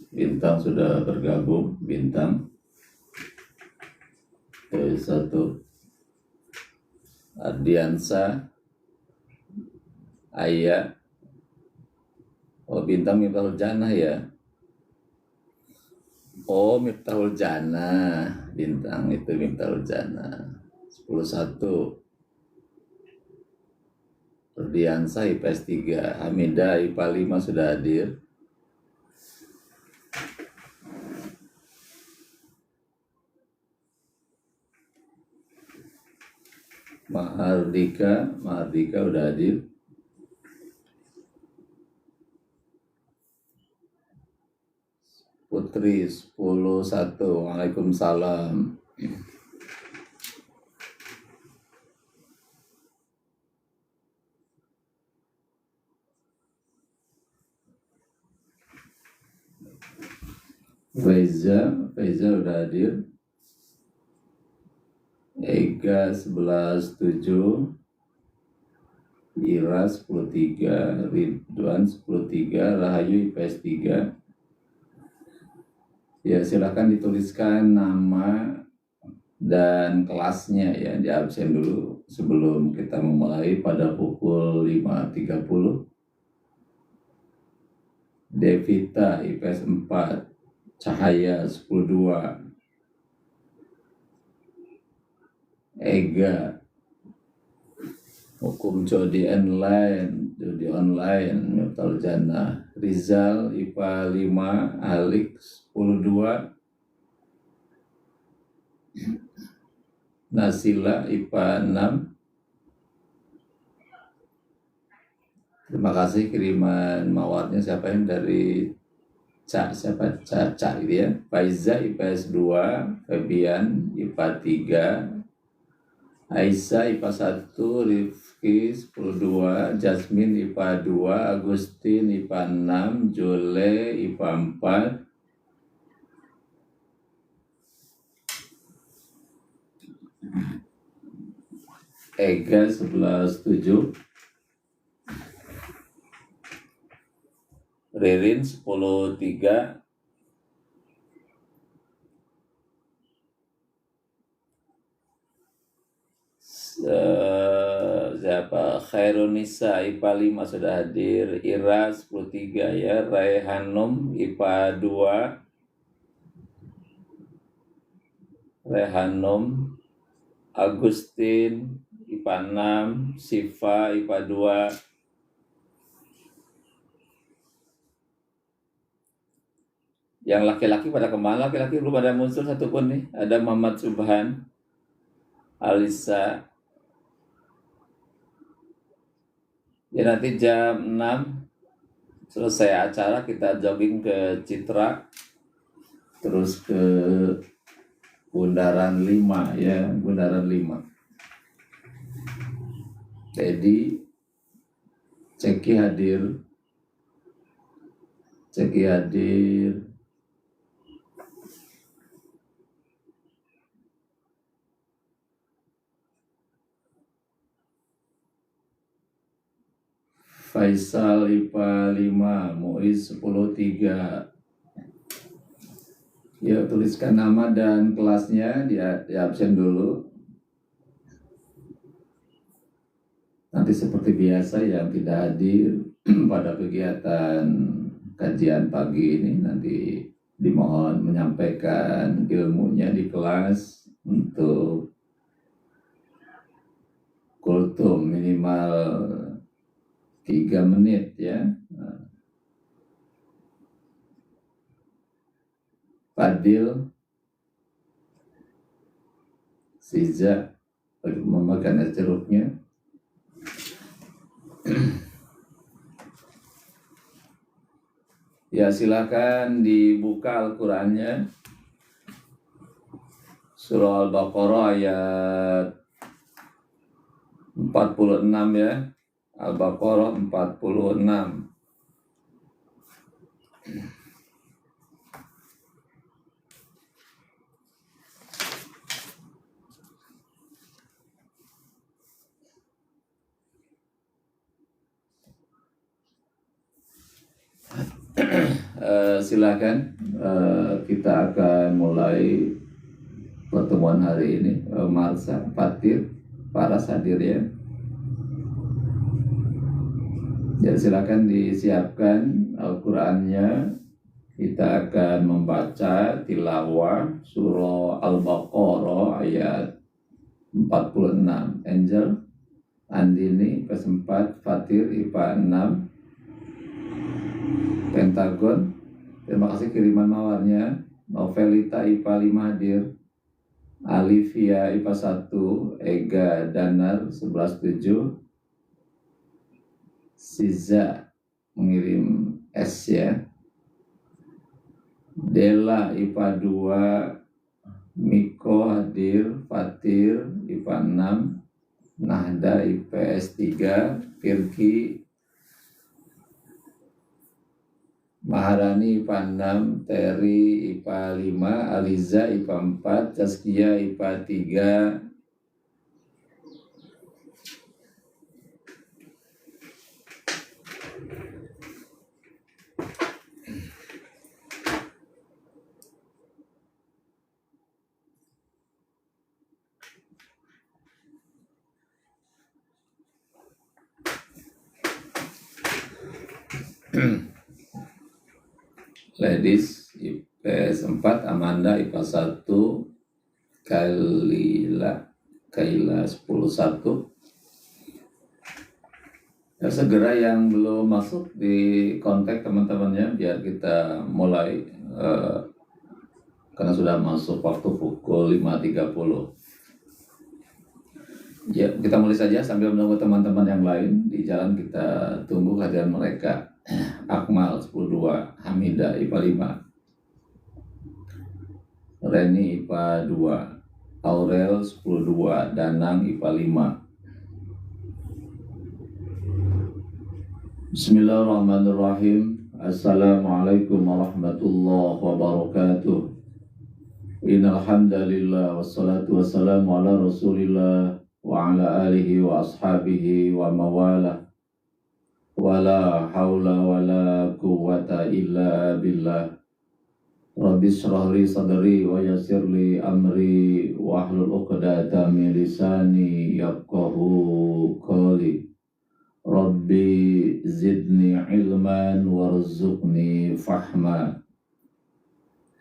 Bintang sudah bergabung. Bintang satu. Ardiansa, Ayah. Oh, Bintang Miftahul Jannah ya. Oh, Miftahul Jannah. Bintang itu Miftahul Jannah. 10-1. Ardiansa IPS 3. Hamidah IPA 5 sudah hadir. Mahardika udah hadir. Putri 10-1. Waalaikumsalam. Faiza udah hadir. Ega 11-7. Ira 10-3. Ridwan 10-3. Rahayu IPS 3. Ya, silakan dituliskan nama dan kelasnya ya, di absen dulu sebelum kita memulai pada pukul 5.30. Devita IPS 4. Cahaya 10-2. Ega hukum judi online Miftahul Jannah. Rizal IPA 5. Alik 10-2. Nasila IPA 6. Terima kasih kiriman mawarnya. Siapa yang dari siapa Caca gitu ya. Faiza IPS 2. Febian IPA 3. Aisyah IPA 1, Rifki 10-2, Jasmine IPA 2, Agustin IPA 6, Jole IPA 4, Ega 11-7, Ririn 10-3, siapa? Khairunisa IPA 5 sudah hadir. Ira 10-3 ya. Raihanum IPA 2. Raihanum. Agustin IPA 6. Siva IPA 2. Yang laki-laki pada kemana? Laki-laki belum ada muncul satupun nih. Ada Muhammad Subhan, Alisa. Ya, nanti jam 6 selesai acara kita jogging ke Citra, terus ke Bundaran 5 ya, Bundaran 5. Jadi Ceki hadir. Faisal IPA 5, Muiz 10-3. Ya, tuliskan nama dan kelasnya di absen dulu. Nanti seperti biasa yang tidak hadir pada kegiatan kajian pagi ini nanti dimohon menyampaikan ilmunya di kelas untuk kultum minimal 3 menit ya. Fadil, Siza memakan es jeruknya. Ya, silakan dibuka Al-Qur'annya. Surah Al-Baqarah ayat 46 ya. Al-Baqarah 46. silakan kita akan mulai pertemuan hari ini. Marsa, Fatir, para hadir ya. Jadi silakan disiapkan Al-Qur'annya. Kita akan membaca tilawah surah Al-Baqarah ayat 46. Angel, Andini, IPA 4, Fatir, IPA 6, Pentagon, terima kasih kiriman mawarnya. Novelita IPA 5 hadir. Alivia IPA 1, Ega Danar 11.7, Siza mengirim S ya. Dela IPA 2, Miko hadir. Fatir IPA 6, Nahda IPS 3, Firki, Maharani IPA 6, Terry IPA 5, Aliza IPA 4, Zaskia IPA 3, Ladies IPS 4, Amanda IPA 1, Kaila 10.1. Ya, segera yang belum masuk di kontak teman-temannya biar kita mulai karena sudah masuk waktu pukul 5.30. Ya, kita mulai saja sambil menunggu teman-teman yang lain di jalan. Kita tunggu kehadiran mereka. Akmal 10.2, Hamida IPA 5, Reni IPA 2, Aurel 10.2, Danang IPA 5. Bismillahirrahmanirrahim. Assalamualaikum warahmatullahi wabarakatuh. Innal hamdalillah wassalatu wassalamu ala Rasulillah wa ala alihi wa ashabihi wa mawalah. Wala haula wala quwwata illa billah. Rabbi shrah li sadri wa yassir li amri wa hlul 'uqdatam min lisani yafqahu qawli. Rabbi zidni ilman warzuqni fahma.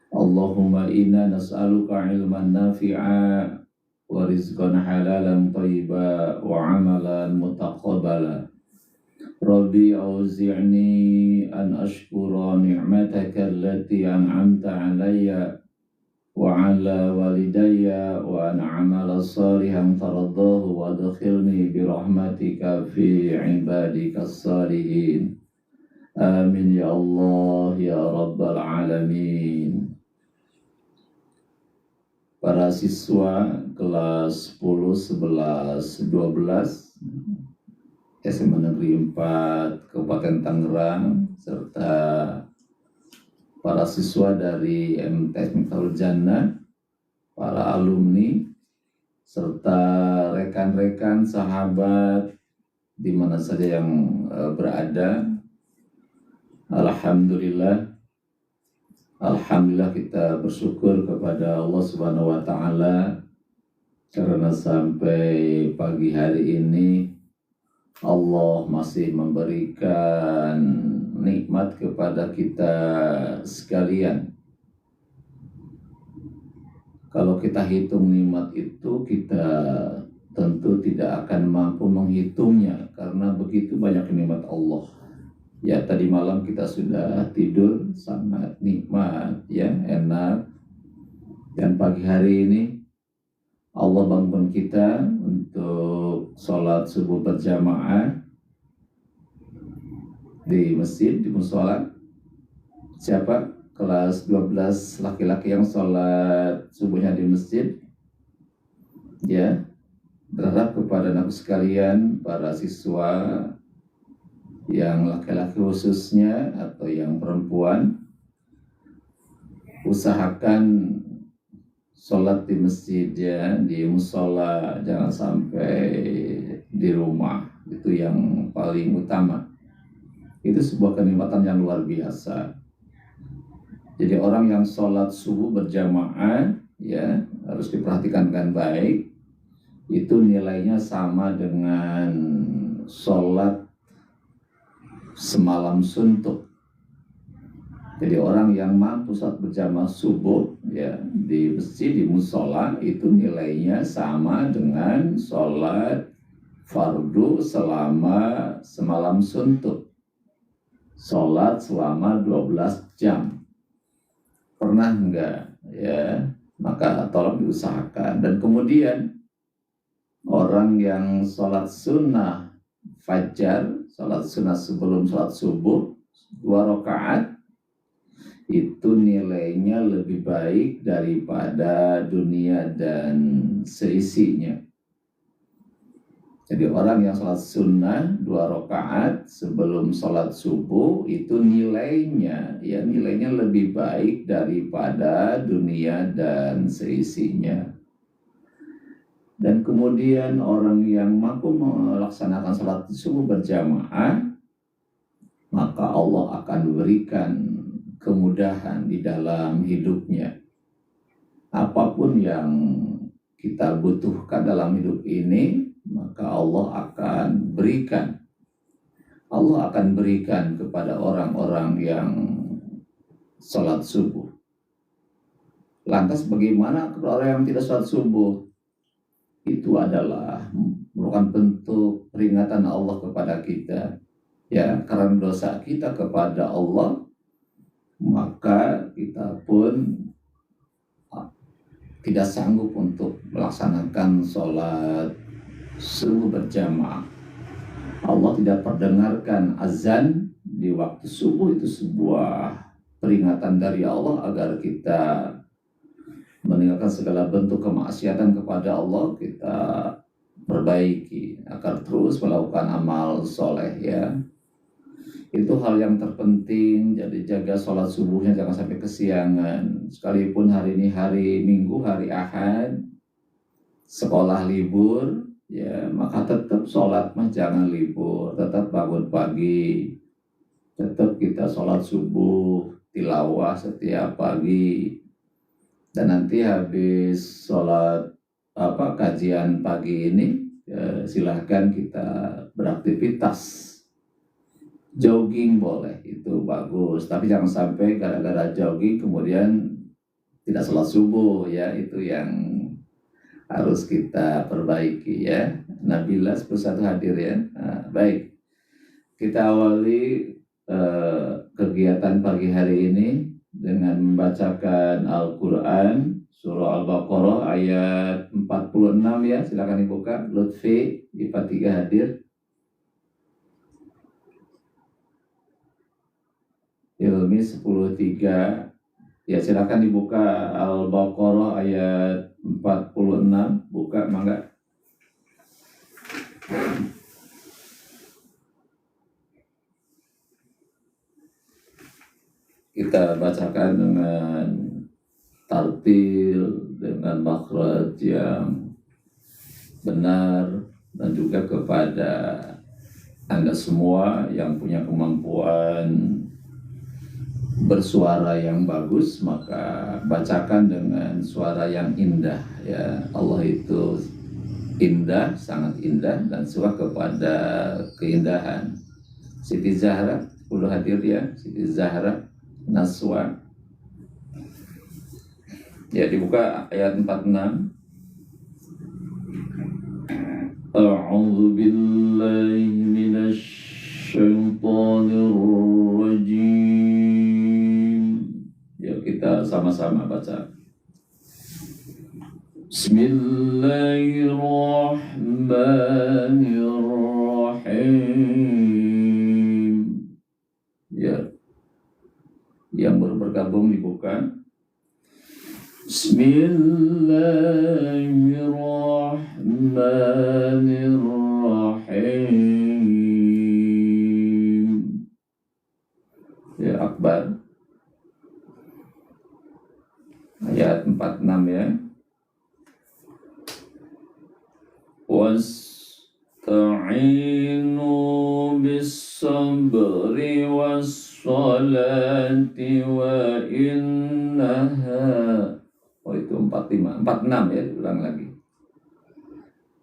Allahumma inna nas'aluka ilman nafi'a wa rizqan halalan thayyiba wa amalan mutaqabbala. Rabbi auzi'ni an ashkura ni'mataka allati an'amta alayya wa ala walidayya wa an a'mala salihan taraddahu wa adkhilni bi rahmatika fi ibadika salihin. Amin ya Allah ya Rabbal alamin. Para siswa kelas 10, 11, 12 SMA Negeri 4 Kabupaten Tangerang serta para siswa dari MTS Miftahul Jannah, para alumni serta rekan-rekan sahabat di mana saja yang berada. Alhamdulillah kita bersyukur kepada Allah Subhanahu wa taala karena sampai pagi hari ini Allah masih memberikan nikmat kepada kita sekalian. Kalau kita hitung nikmat itu, kita tentu tidak akan mampu menghitungnya karena begitu banyak nikmat Allah. Ya, tadi malam kita sudah tidur sangat nikmat, ya, enak. Dan pagi hari ini Allah bangun kita untuk sholat subuh berjamaah di masjid, di musola. Siapa? Kelas 12 laki-laki yang sholat subuhnya di masjid. Ya, berharap kepada anak sekalian, para siswa yang laki-laki khususnya atau yang perempuan, usahakan sholat di masjid, ya, di musola, jangan sampai di rumah. Itu yang paling utama. Itu sebuah kenikmatan yang luar biasa. Jadi orang yang sholat subuh berjamaah ya harus diperhatikan dengan baik, itu nilainya sama dengan sholat semalam suntuk. Jadi orang yang mampu sholat berjamaah subuh ya di masjid, di musola, itu nilainya sama dengan sholat fardu selama semalam suntuk. Sholat selama 12 jam. Pernah enggak? Ya, maka tolong diusahakan. Dan kemudian orang yang sholat sunnah fajar, sholat sunnah sebelum sholat subuh 2 rakaat, itu nilainya lebih baik daripada dunia dan seisinya. Jadi orang yang sholat sunnah 2 rakaat sebelum sholat subuh itu nilainya lebih baik daripada dunia dan seisinya. Dan kemudian orang yang mampu melaksanakan sholat subuh berjamaah, maka Allah akan berikan kemudahan di dalam hidupnya. Apapun yang kita butuhkan dalam hidup ini, maka Allah akan berikan. Allah akan berikan kepada orang-orang yang sholat subuh. Lantas bagaimana kalau orang yang tidak sholat subuh? Itu adalah merupakan bentuk peringatan Allah kepada kita. Ya, karena dosa kita kepada Allah, maka kita pun tidak sanggup untuk melaksanakan sholat subuh berjamaah. Allah tidak perdengarkan azan di waktu subuh, itu sebuah peringatan dari Allah agar kita meninggalkan segala bentuk kemaksiatan kepada Allah, kita perbaiki agar terus melakukan amal soleh ya. Itu hal yang terpenting. Jadi jaga sholat subuhnya, jangan sampai kesiangan. Sekalipun hari ini hari Minggu, hari Ahad, sekolah libur, ya maka tetap sholat mah jangan libur, tetap bangun pagi, tetap kita sholat subuh, tilawah setiap pagi. Dan nanti habis sholat kajian pagi ini, ya, silahkan kita beraktivitas. Jogging boleh, itu bagus, tapi jangan sampai gara-gara jogging kemudian tidak sholat subuh ya, itu yang harus kita perbaiki ya. Nabila 11 hadir ya. Nah, baik, kita awali kegiatan pagi hari ini dengan membacakan Al-Quran surah Al-Baqarah ayat 46 ya. Silakan dibuka. Lutfi IPA 3 hadir. Ilmi 10.3 ya, silakan dibuka Al-Baqarah ayat 46, buka mangga. Kita bacakan dengan tartil, dengan makhraj yang benar, dan juga kepada Anda semua yang punya kemampuan bersuara yang bagus, maka bacakan dengan suara yang indah ya. Allah itu indah, sangat indah, dan suka kepada keindahan. Siti Zahra 10 hadir ya. Siti Zahra Naswa ya, dibuka ayat 46. A'udzu billahi minasy syaithanir rajim. Ya, kita sama-sama baca. Bismillahirrahmanirrahim. Ya, yang baru bergabung dibuka. Bismillahirrahmanirrahim. Ya, Akbar ayat 46 ya. Wasta'inu bis-sabri was-salati wa in 45, 46 ya, ulang lagi.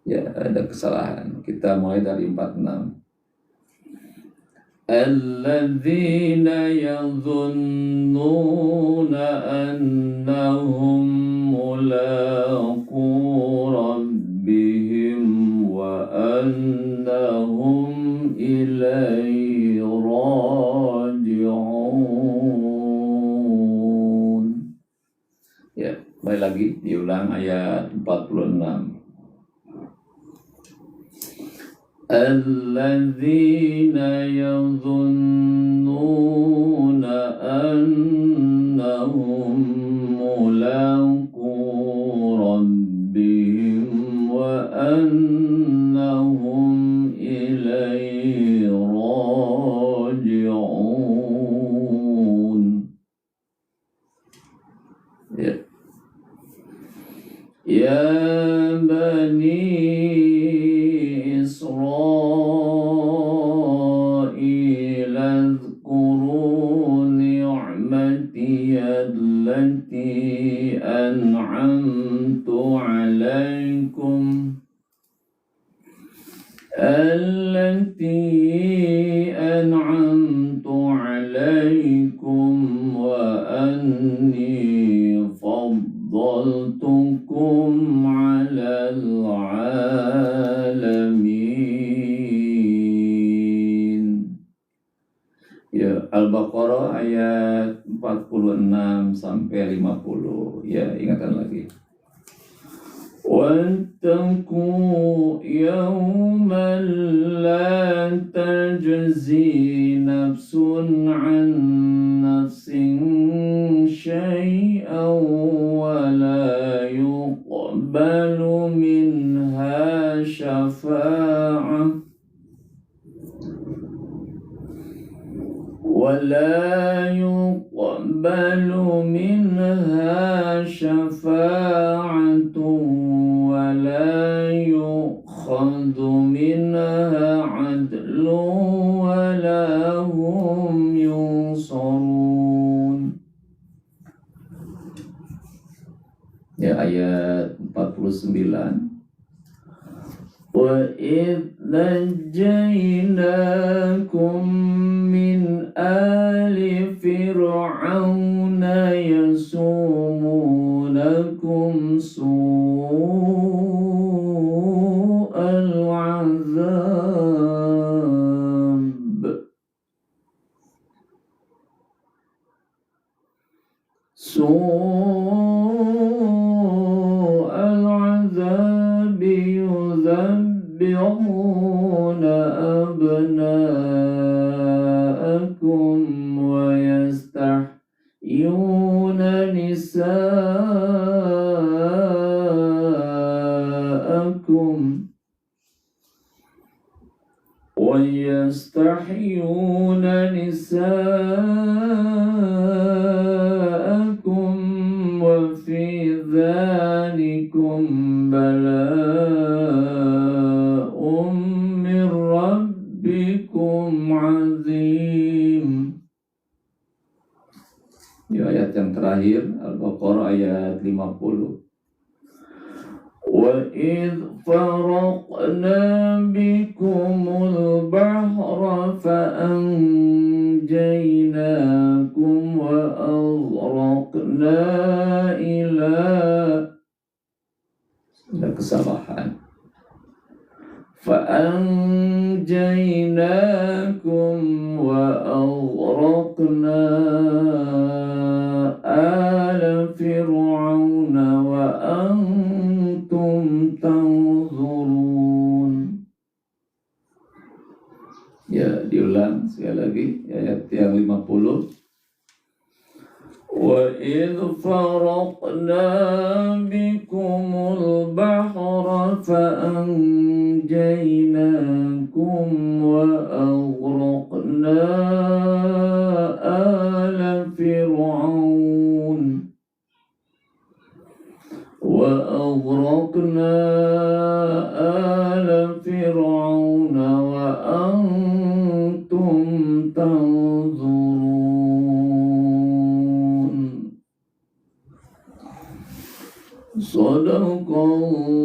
Ya, ada kesalahan. Kita mulai dari 46. Alladzina yadhunnuna annahum mulaqu rabbihim wa annahum ilaihi raji'un. Ya, baik lagi diulang ayat 46. الذين يظنون أنهم ملاقو ربهم وأنهم إليه راجعون. يا بني إسرائيل اذكروا نعمتي التي أنعمت عليكم وأني فضلتكم على العالمين. Ya, Al-Baqarah ayat 46 sampai 50. Ya, ingatkan lagi. واتقوا يوما لا تجزي نفس عن نفس شيئا ولا يقبل منها شفاعة ولا يؤخذ منها عدل ولا هم ينصرون. Ya, ayat 49. وَإِذْ نَجَّيْنَاكُمْ مِنْ آلِ فِرْعَوْنَ يَسُومُونَكُمْ سُوءَ الْعَذَابِ يذبحون أبناءكم ويستحيون نساءكم وفي ذلكم بلاء من ربكم عظيم. Di ayat yang terakhir Al-Baqarah ayat 50. وَإِذْ فَرَقْنَا بِكُمُ الْبَحْرَ فَأَنْجَيْنَاكُمْ وَأَغْرَقْنَا ada kesalahan. فَأَنْجَيْنَاكُمْ وَأَغْرَقْنَا آلَ فِرْعَوْنَ وَأَنْتُمْ تَنْظُرُونَ. Ya, diulang sekali lagi ayat yang 50. وَإِذْ فَرَقْنَا بِكُمُ الْبَحْرَ فَأَنْجَيْنَاكُمْ وَأَغْرَقْنَا آلَ فِرْعَوْنَ وَأَنْتُمْ تَنْظُرُونَ.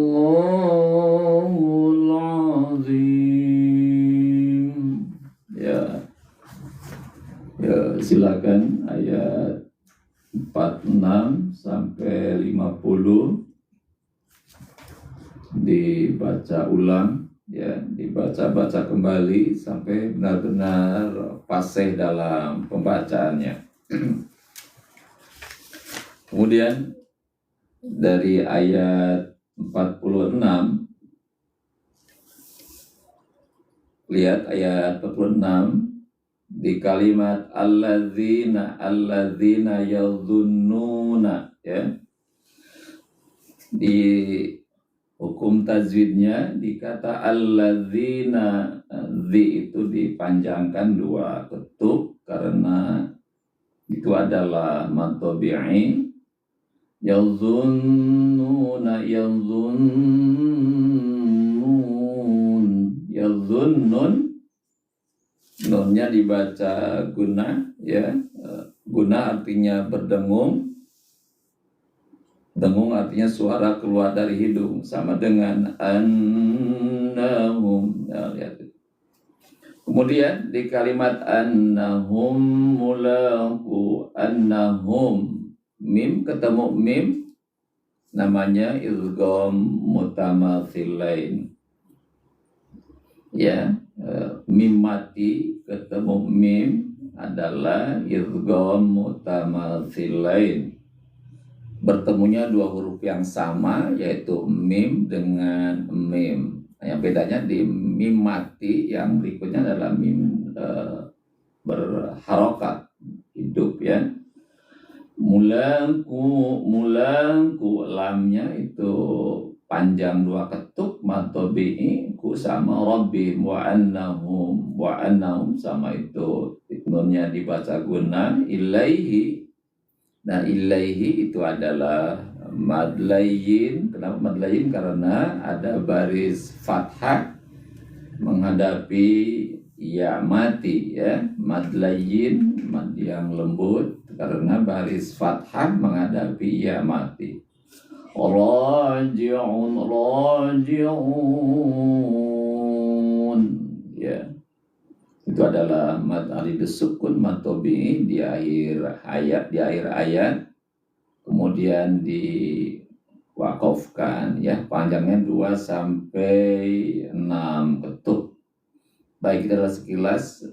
Sadaqallahul azim. Ya, silakan ayat 46 sampai 50 dibaca ulang, ya, dibaca-baca kembali sampai benar-benar fasih dalam pembacaannya. Kemudian dari ayat 46, lihat ayat 46 di kalimat alladzina yadhunnuna, ya. Di hukum tajwidnya dikata alladzina, dzi itu dipanjangkan 2 ketuk karena itu adalah mad tabi'i. Yadhunnuna, yadhunnun, nunnya dibaca guna, ya. Guna artinya berdengung. Dengung artinya suara keluar dari hidung, sama dengan annahum. Nah, lihat. Kemudian di kalimat annahum mulaqu, annahum, mim ketemu mim, namanya idgham mutamatsilain. Ya, mim mati ketemu mim adalah idgham mutamatsilain. Bertemunya 2 huruf yang sama, yaitu mim dengan mim. Yang bedanya di mim mati, yang berikutnya adalah mim berharokat, hidup, ya. Mulangku, lamnya itu panjang 2 ketuk, mad tabi'i, ku sama rabbim, wa annahum sama itu, nunnya dibaca guna, ilaihi. Nah, ilaihi itu adalah mad layyin. Kenapa mad layyin? Karena ada baris fathah menghadapi ya mati, ya. Mad layyin, mad yang lembut, karena baris fathah menghadapi ya mati. Raji'un, ya. Itu adalah mad alif sukun, mad tabi'i di akhir ayat, kemudian diwakafkan, ya, panjangnya 2 sampai 6 ketuk. Baik, kita adalah sekilas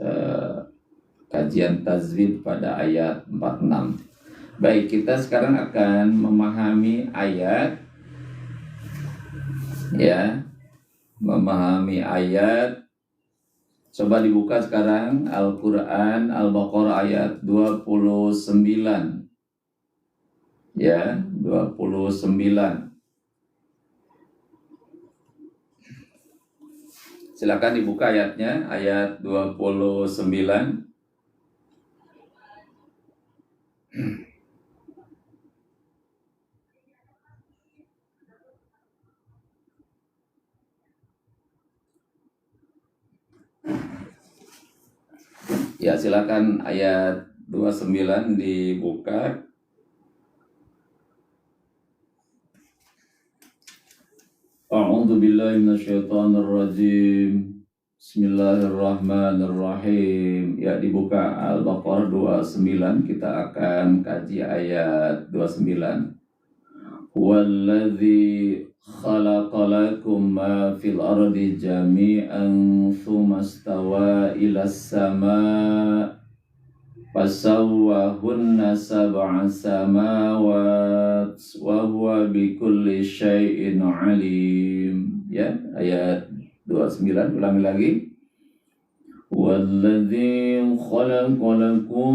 kajian tajwid pada ayat 46. Baik, kita sekarang akan memahami ayat, ya, memahami ayat. Coba dibuka sekarang Al-Quran Al-Baqarah ayat 29. Ya, 29. Silakan dibuka ayatnya, ayat 29. Ya, silakan ayat 29 dibuka. A'udzu billahi minasyaitonir rajim. Bismillahirrahmanirrahim. Ya, dibuka Al-Baqarah 29, kita akan kaji ayat 29. Huwallazi khalaqa lakum ma fil ardi jami'an tsumma stawa ilas sama' fasawwahunna sab'a samawat wa huwa bikulli syai'in alim. Ya, ayat 29, ulangi lagi. Walladzi khalaqa lakum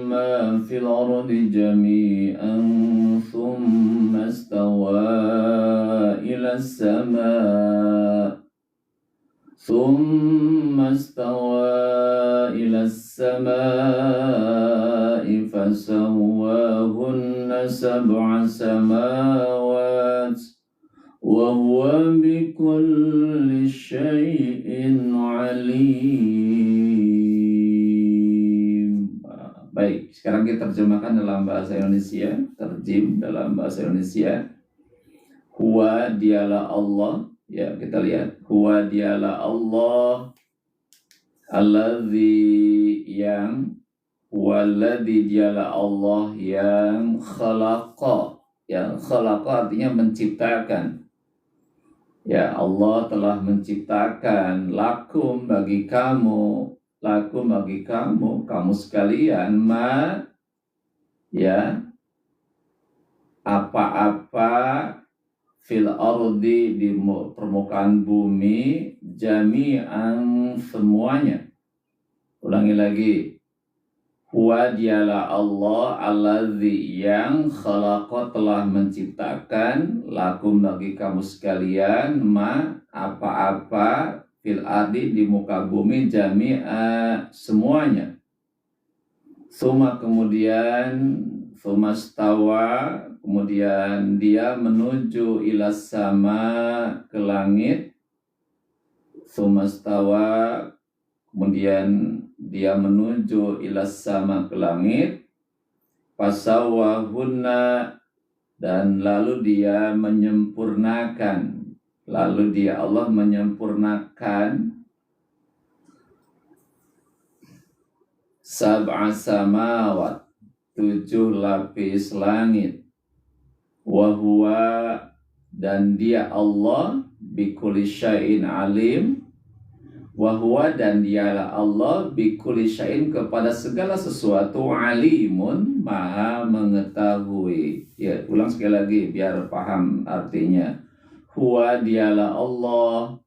ma fil ardi jami'an thumma istawa ila as-sama' fasawwahunna sab'a samawat wa huwa bikulli syai'in alim. Baik, sekarang kita terjemahkan dalam bahasa Indonesia, terjem dalam bahasa Indonesia. Huwa dialah Allah, ya kita lihat. Huwa dialah Allah, alladzi yang, waladzi dialah Allah yang khalaqa. Yang khalaqa artinya menciptakan. Ya, Allah telah menciptakan lakum bagi kamu, kamu sekalian, ya, apa-apa fil ardi di permukaan bumi, jami'an semuanya. Ulangi lagi. Huwa dialah Allah alladzi yang khalaqa telah menciptakan lakum bagi kamu sekalian apa-apa fil ardi di muka bumi jami'a semuanya. Suma stawa kemudian dia menuju ila sama ke langit. Suma stawa kemudian dia menuju ilas sama ke langit, fasawwahunna, dan lalu dia menyempurnakan, Allah menyempurnakan sab'a samawat, 7 lapis langit, wahuwa, dan dia Allah bikulli syai'in alim, wahwa, dan dialah Allah bikulli syai'in, kepada segala sesuatu, alimun, maha mengetahui. Ya, ulang sekali lagi biar paham artinya. Huwa dialah Allah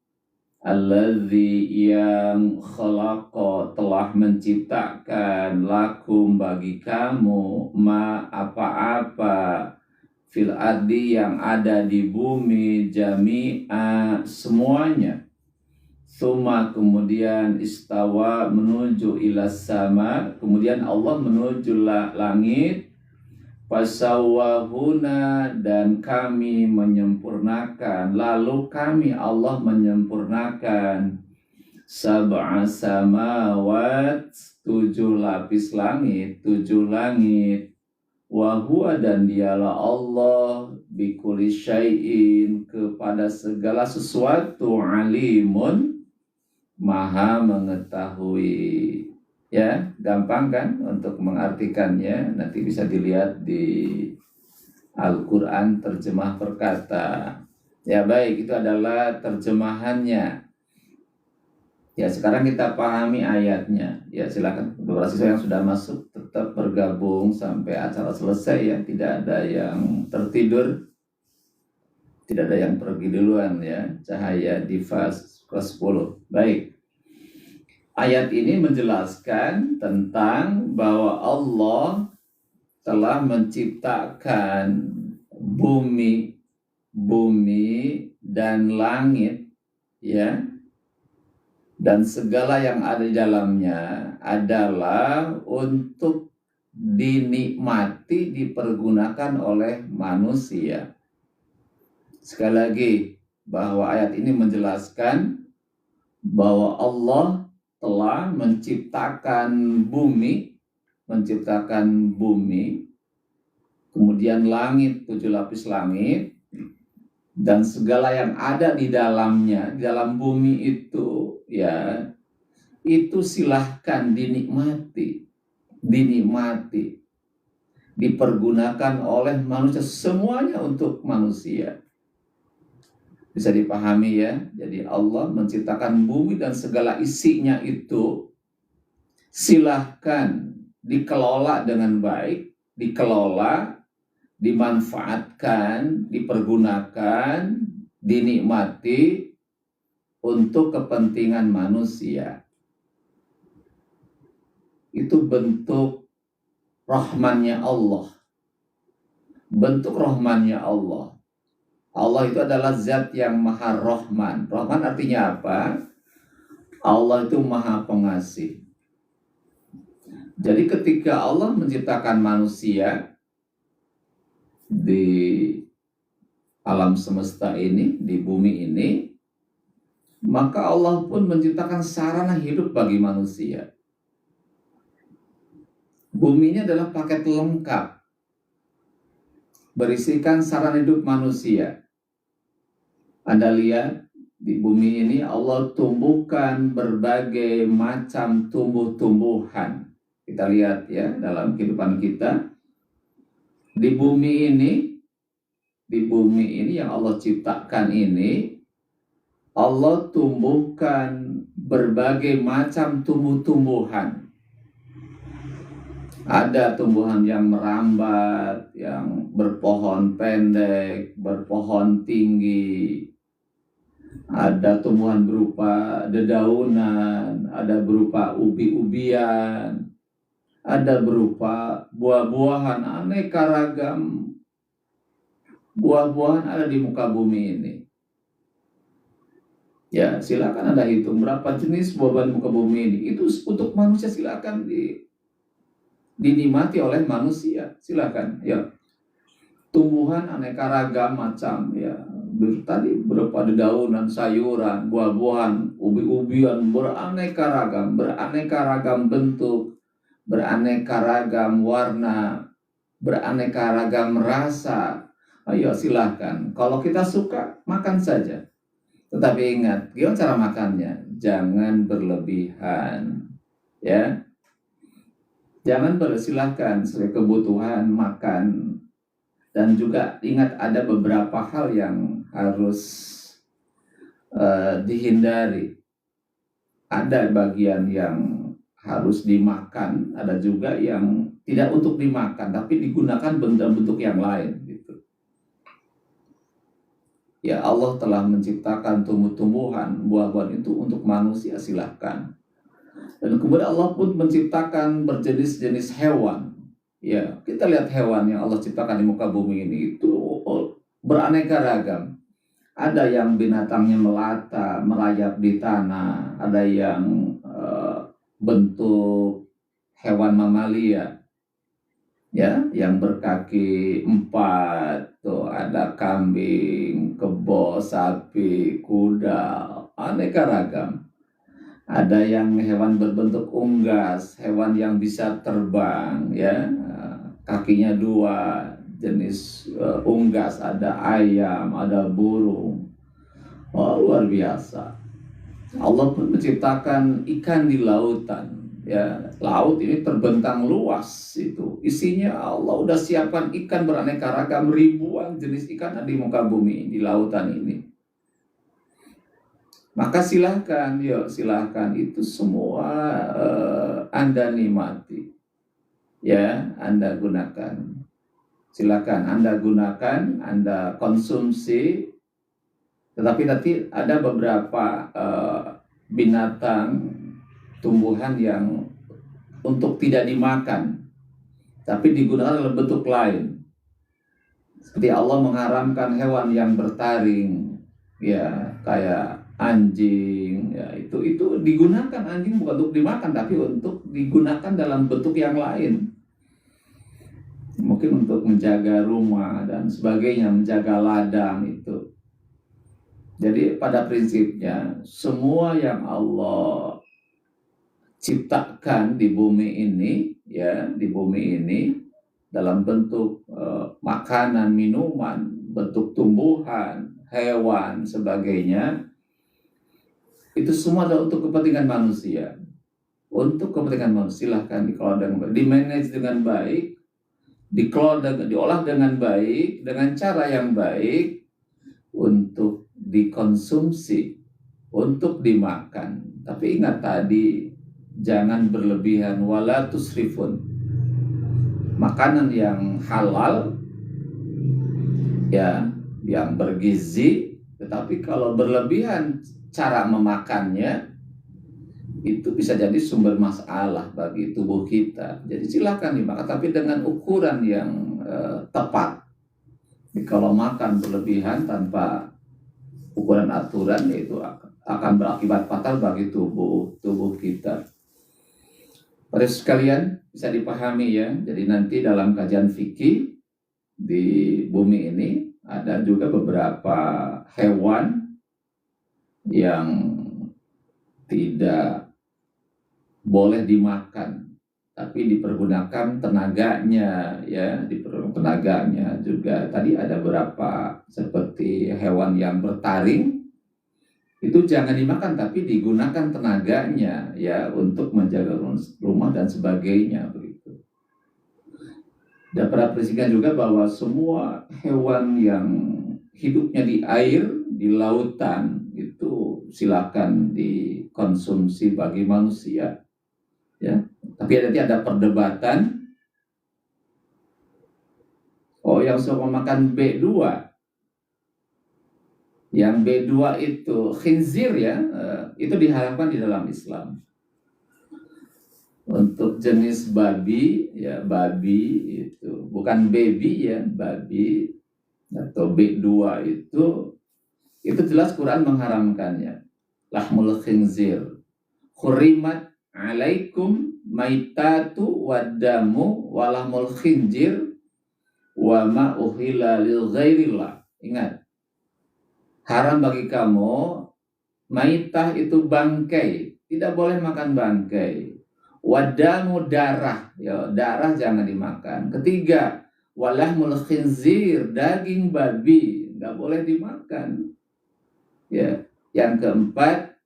alladzi yang khalaqa telah menciptakan lakum bagi kamu apa-apa fil ardi yang ada di bumi, jami'a semuanya. Suma kemudian istawa menuju ilas sama, kemudian Allah menuju langit, fasawwahuna, dan kami menyempurnakan, lalu kami Allah menyempurnakan sab'a samawat, 7 lapis langit, 7 langit, wahuwa, dan dialah Allah bikulli syai'in, kepada segala sesuatu, alimun, maha mengetahui. Ya, gampang kan untuk mengartikannya. Nanti bisa dilihat di Al-Quran terjemah perkata. Ya baik, itu adalah terjemahannya. Ya, sekarang kita pahami ayatnya. Ya, silakan beberapa siswa yang sudah masuk tetap bergabung sampai acara selesai ya. Tidak ada yang tertidur, tidak ada yang pergi duluan ya. Cahaya Diva kelas 10. Baik. Ayat ini menjelaskan tentang bahwa Allah telah menciptakan bumi dan langit, ya, dan segala yang ada di dalamnya adalah untuk dinikmati, dipergunakan oleh manusia. Sekali lagi, bahwa ayat ini menjelaskan bahwa Allah telah menciptakan bumi, kemudian langit, 7 lapis langit, dan segala yang ada di dalamnya, di dalam bumi itu, ya, itu silahkan dinikmati, dipergunakan oleh manusia, semuanya untuk manusia. Bisa dipahami ya. Jadi Allah menciptakan bumi dan segala isinya itu silahkan dikelola dengan baik, dimanfaatkan, dipergunakan, dinikmati untuk kepentingan manusia. Itu bentuk rahmannya Allah. Bentuk rahmannya Allah. Allah itu adalah zat yang maha rahman. Rahman artinya apa? Allah itu maha pengasih. Jadi ketika Allah menciptakan manusia di alam semesta ini, di bumi ini, maka Allah pun menciptakan sarana hidup bagi manusia. Bumi ini adalah paket lengkap, berisikan sarana hidup manusia. Anda lihat di bumi ini Allah tumbuhkan berbagai macam tumbuh-tumbuhan. Kita lihat ya dalam kehidupan kita di bumi ini yang Allah ciptakan ini, Allah tumbuhkan berbagai macam tumbuh-tumbuhan. Ada tumbuhan yang merambat, yang berpohon pendek, berpohon tinggi. Ada tumbuhan berupa dedaunan, ada berupa ubi-ubian, ada berupa buah-buahan, aneka ragam buah-buahan ada di muka bumi ini. Ya, silakan Anda hitung berapa jenis buah-buahan muka bumi ini. Itu untuk manusia, silakan dinikmati oleh manusia. Silakan, ya. Tumbuhan aneka ragam macam, ya. Tadi berupa dedaunan, sayuran, buah-buahan, ubi-ubian beraneka ragam bentuk, beraneka ragam warna, beraneka ragam rasa. Ayo silahkan. Kalau kita suka, makan saja. Tetapi ingat, gimana cara makannya? Jangan berlebihan, ya. Jangan silahkan sesuai kebutuhan makan. Dan juga ingat ada beberapa hal yang harus dihindari. Ada bagian yang harus dimakan, ada juga yang tidak untuk dimakan, tapi digunakan bentuk yang lain. Gitu. Ya, Allah telah menciptakan tumbuh-tumbuhan, buah-buahan itu untuk manusia, silahkan. Dan kemudian Allah pun menciptakan berjenis-jenis hewan. Ya, kita lihat hewan yang Allah ciptakan di muka bumi ini itu beraneka ragam. Ada yang binatangnya melata, merayap di tanah, ada yang bentuk hewan mamalia, ya, yang berkaki 4, tuh ada kambing, kebo, sapi, kuda, aneka ragam. Ada yang hewan berbentuk unggas, hewan yang bisa terbang, ya, kakinya 2, jenis unggas, ada ayam, ada burung. Oh, luar biasa. Allah pun menciptakan ikan di lautan. Ya, laut ini terbentang luas itu. Isinya Allah udah siapkan ikan beraneka ragam, ribuan jenis ikan ada di muka bumi di lautan ini. Maka silahkan, yuk silahkan, itu semua Anda nikmati, ya, Anda gunakan. Silahkan Anda gunakan, Anda konsumsi. Tetapi nanti ada beberapa binatang, tumbuhan yang untuk tidak dimakan, tapi digunakan dalam bentuk lain. Seperti Allah mengharamkan hewan yang bertaring, ya, kayak anjing, ya, itu digunakan anjing bukan untuk dimakan, tapi untuk digunakan dalam bentuk yang lain. Mungkin untuk menjaga rumah dan sebagainya, menjaga ladang itu. Jadi pada prinsipnya semua yang Allah ciptakan di bumi ini, ya, di bumi ini dalam bentuk makanan, minuman, bentuk tumbuhan, hewan, sebagainya, itu semua adalah untuk kepentingan manusia. Untuk kepentingan manusia, silahkan dikelola dengan baik, dimanage dengan baik, diolah dengan baik, dengan cara yang baik, untuk dikonsumsi, untuk dimakan. Tapi ingat tadi, jangan berlebihan, wala tusrifun. Makanan yang halal, ya, yang bergizi, tetapi kalau berlebihan cara memakannya, itu bisa jadi sumber masalah bagi tubuh kita. Jadi silakan dimakan, tapi dengan ukuran yang tepat. Jadi kalau makan berlebihan tanpa ukuran aturan, itu akan berakibat fatal bagi tubuh kita. Pada sekalian bisa dipahami, ya. Jadi nanti dalam kajian fikih di bumi ini ada juga beberapa hewan yang tidak boleh dimakan, tapi dipergunakan tenaganya, ya, dipergunakan tenaganya juga. Tadi ada beberapa seperti hewan yang bertaring, itu jangan dimakan tapi digunakan tenaganya, ya, untuk menjaga rumah dan sebagainya begitu. Dan pernah perhatikan juga bahwa semua hewan yang hidupnya di air, di lautan, itu silakan dikonsumsi bagi manusia, ya. Tapi nanti ada perdebatan. Oh, yang suka makan B2, yang B2 itu khinzir, ya, itu diharamkan di dalam Islam. Untuk jenis babi, ya, babi itu bukan baby, ya, babi atau B2 itu jelas Quran mengharamkannya. Lahmul khinzir hurimat alaikum maitatu wadamu walahmul khinzir wa ma uhilla lil ghairillah. Ingat, haram bagi kamu maitah itu bangkai, tidak boleh makan bangkai. Wadamu darah, ya, darah jangan dimakan. Ketiga, walahmul khinzir, daging babi nggak boleh dimakan. Ya, yang keempat,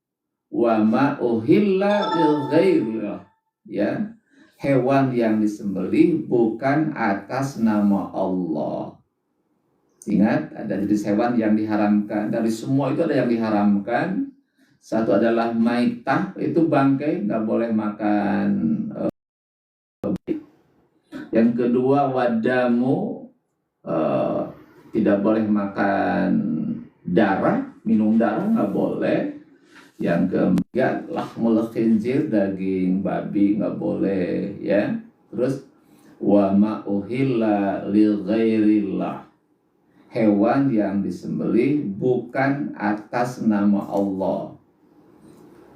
wa ma uhilla lil ghairillah, ya, hewan yang disembelih bukan atas nama Allah. Ingat, ada jenis hewan yang diharamkan. Dari semua itu ada yang diharamkan. Satu adalah maitah, itu bangkai, nggak boleh makan. Yang kedua, wadamu, tidak boleh makan darah, minum darah nggak boleh. Yang ketiga, lahmul khinzir, daging babi nggak boleh, ya. Terus wa ma uhilla lil ghairillah, hewan yang disembelih bukan atas nama Allah.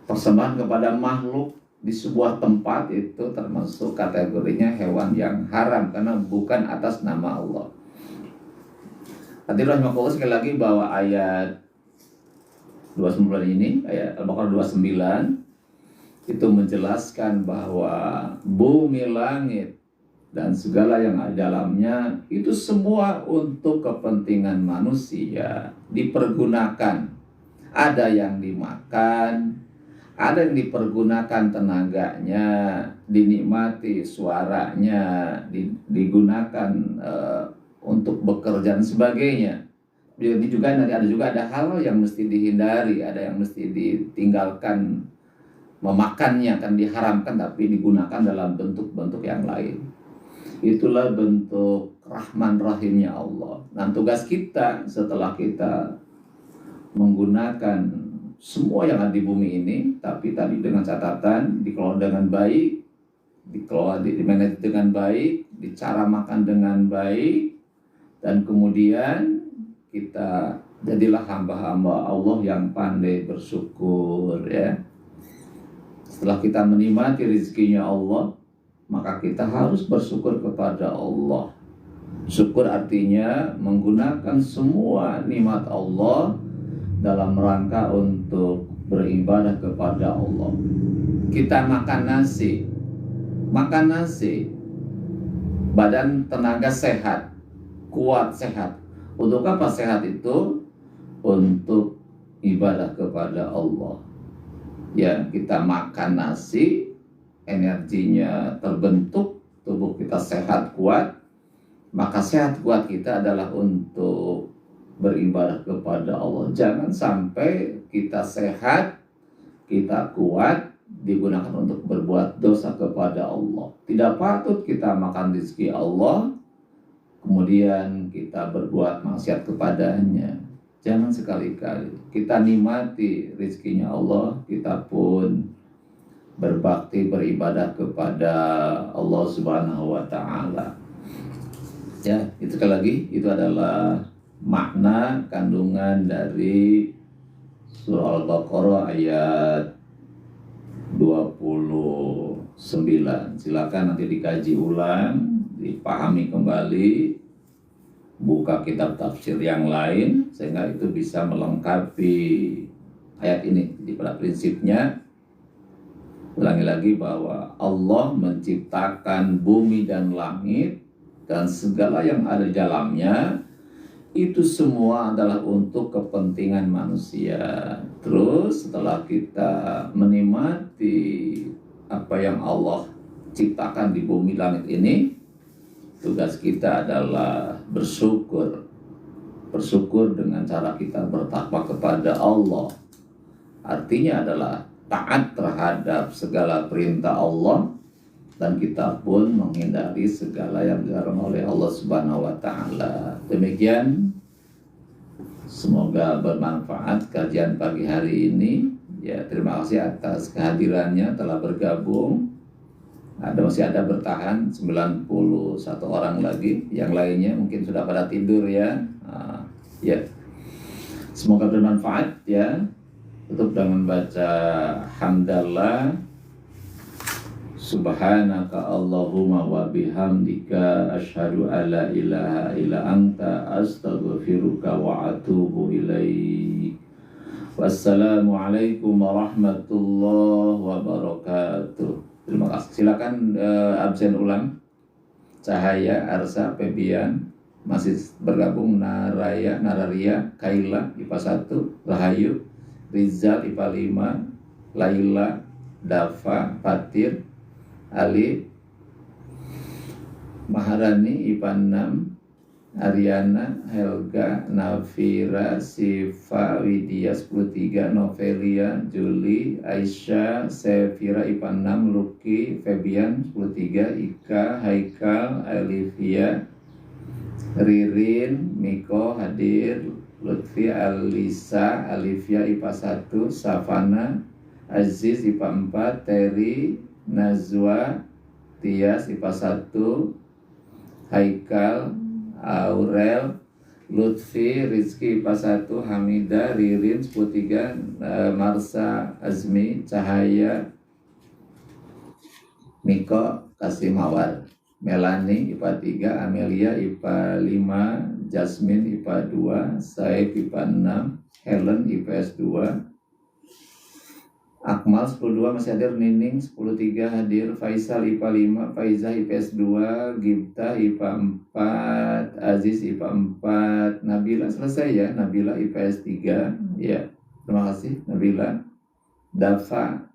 Persembahan kepada makhluk di sebuah tempat itu termasuk kategorinya hewan yang haram karena bukan atas nama Allah. Hati rahimahullah, sekali lagi bahwa ayat 29 ini, ayat Al-Baqarah 29, itu menjelaskan bahwa bumi, langit, dan segala yang ada dalamnya itu semua untuk kepentingan manusia, dipergunakan. Ada yang dimakan, ada yang dipergunakan tenaganya, dinikmati suaranya, digunakan untuk bekerja dan sebagainya. Jadi juga nanti ada hal yang mesti dihindari, ada yang mesti ditinggalkan, memakannya kan diharamkan, tapi digunakan dalam bentuk-bentuk yang lain. Itulah bentuk rahman rahimnya Allah. Nah, tugas kita setelah kita menggunakan semua yang ada di bumi ini, tapi tadi dengan catatan dikelola dengan baik, dikelola, dimanage dengan baik, dicara makan dengan baik, dan kemudian kita jadilah hamba-hamba Allah yang pandai bersyukur, ya. Setelah kita menikmati rezekinya Allah, maka kita harus bersyukur kepada Allah. Syukur artinya menggunakan semua nikmat Allah dalam rangka untuk beribadah kepada Allah. Kita makan nasi, badan tenaga sehat, kuat sehat. Untuk apa sehat itu? Untuk ibadah kepada Allah. Ya, kita makan nasi, energinya terbentuk, tubuh kita sehat kuat, maka sehat kuat kita adalah untuk beribadah kepada Allah. Jangan sampai kita sehat, kita kuat, digunakan untuk berbuat dosa kepada Allah. Tidak patut kita makan rezeki Allah, kemudian kita berbuat maksiat kepadanya. Jangan sekali-kali. Kita nikmati rezekinya Allah, kita pun berbakti, beribadah kepada Allah Subhanahu wa Ta'ala. Ya, itu sekali lagi, itu adalah makna kandungan dari surah Al-Baqarah ayat 29. Silakan nanti dikaji ulang, dipahami kembali, buka kitab tafsir yang lain sehingga itu bisa melengkapi ayat ini. Jadi pada prinsipnya Ulangi lagi bahwa Allah menciptakan bumi dan langit dan segala yang ada di dalamnya, itu semua adalah untuk kepentingan manusia. Terus setelah kita menikmati apa yang Allah ciptakan di bumi langit ini, tugas kita adalah bersyukur. Bersyukur dengan cara kita bertakwa kepada Allah. Artinya adalah taat terhadap segala perintah Allah, dan kita pun menghindari segala yang dilarang oleh Allah Subhanahu wa taala. Demikian, semoga bermanfaat kajian pagi hari ini. Ya, terima kasih atas kehadirannya, telah bergabung. Masih ada bertahan 91 orang lagi. Yang lainnya mungkin sudah pada tidur ya. Ya. Semoga bermanfaat ya. Tutup dengan baca hamdallah. Subhanaka Allahumma wa bihamdika asyhadu alla ilaha illa anta astaghfiruka wa atubu ilaik. Wassalamualaikum warahmatullahi wabarakatuh. Terima kasih. Silakan absen ulang. Cahaya, Arsa, Febian masih bergabung. Nararia, Kaila IPA 1, Rahayu, Rizal IPA 5, Laila, Dafa, Fatir, Ali, Maharani IPA 6, Ariana, Helga, Nafira, Siva, Widya 13, Novelia, Juli, Aisyah, Sevira IPA 6, Luki, Febian 13, Ika, Haikal, Alivia, Ririn, Miko hadir, Lutfi, Alisa, Alivia IPA 1, Savana, Aziz IPA 4, Terry, Nazwa, Tias IPA 1, Haikal, Aurel, Lutfi, Rizky IPA 1, Hamida, Ririn 13, Marsa, Azmi, Cahaya, Miko, Kasimawar, Melani IPA 3, Amelia IPA 5, Jasmine IPA 2, Saif IPA 6, Helen IPS 2, Akmal 12 masih hadir, Nining 13 hadir, Faisal IPA 5, Faizah IPS 2, Gipta IPA 4, Aziz IPA 4, Nabila selesai ya, Nabila IPS 3 ya, terima kasih Nabila. Dafa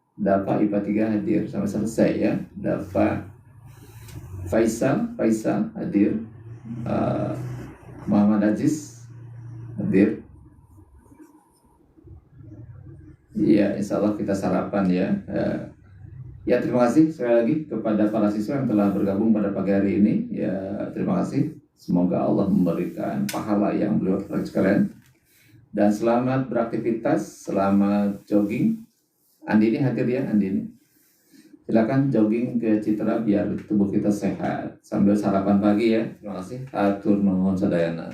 IPA 3 hadir, sampai selesai ya, Dafa. Faisal hadir, Muhammad Aziz hadir. Iya, insya Allah kita sarapan ya. Ya, terima kasih sekali lagi kepada para siswa yang telah bergabung pada pagi hari ini. Ya, terima kasih. Semoga Allah memberikan pahala yang beliau berikan sekalian. Dan selamat beraktivitas, selamat jogging. Andini hadir ya, Andini. Silakan jogging ke Citra biar tubuh kita sehat sambil sarapan pagi ya. Terima kasih. Atur nuhun sadayana.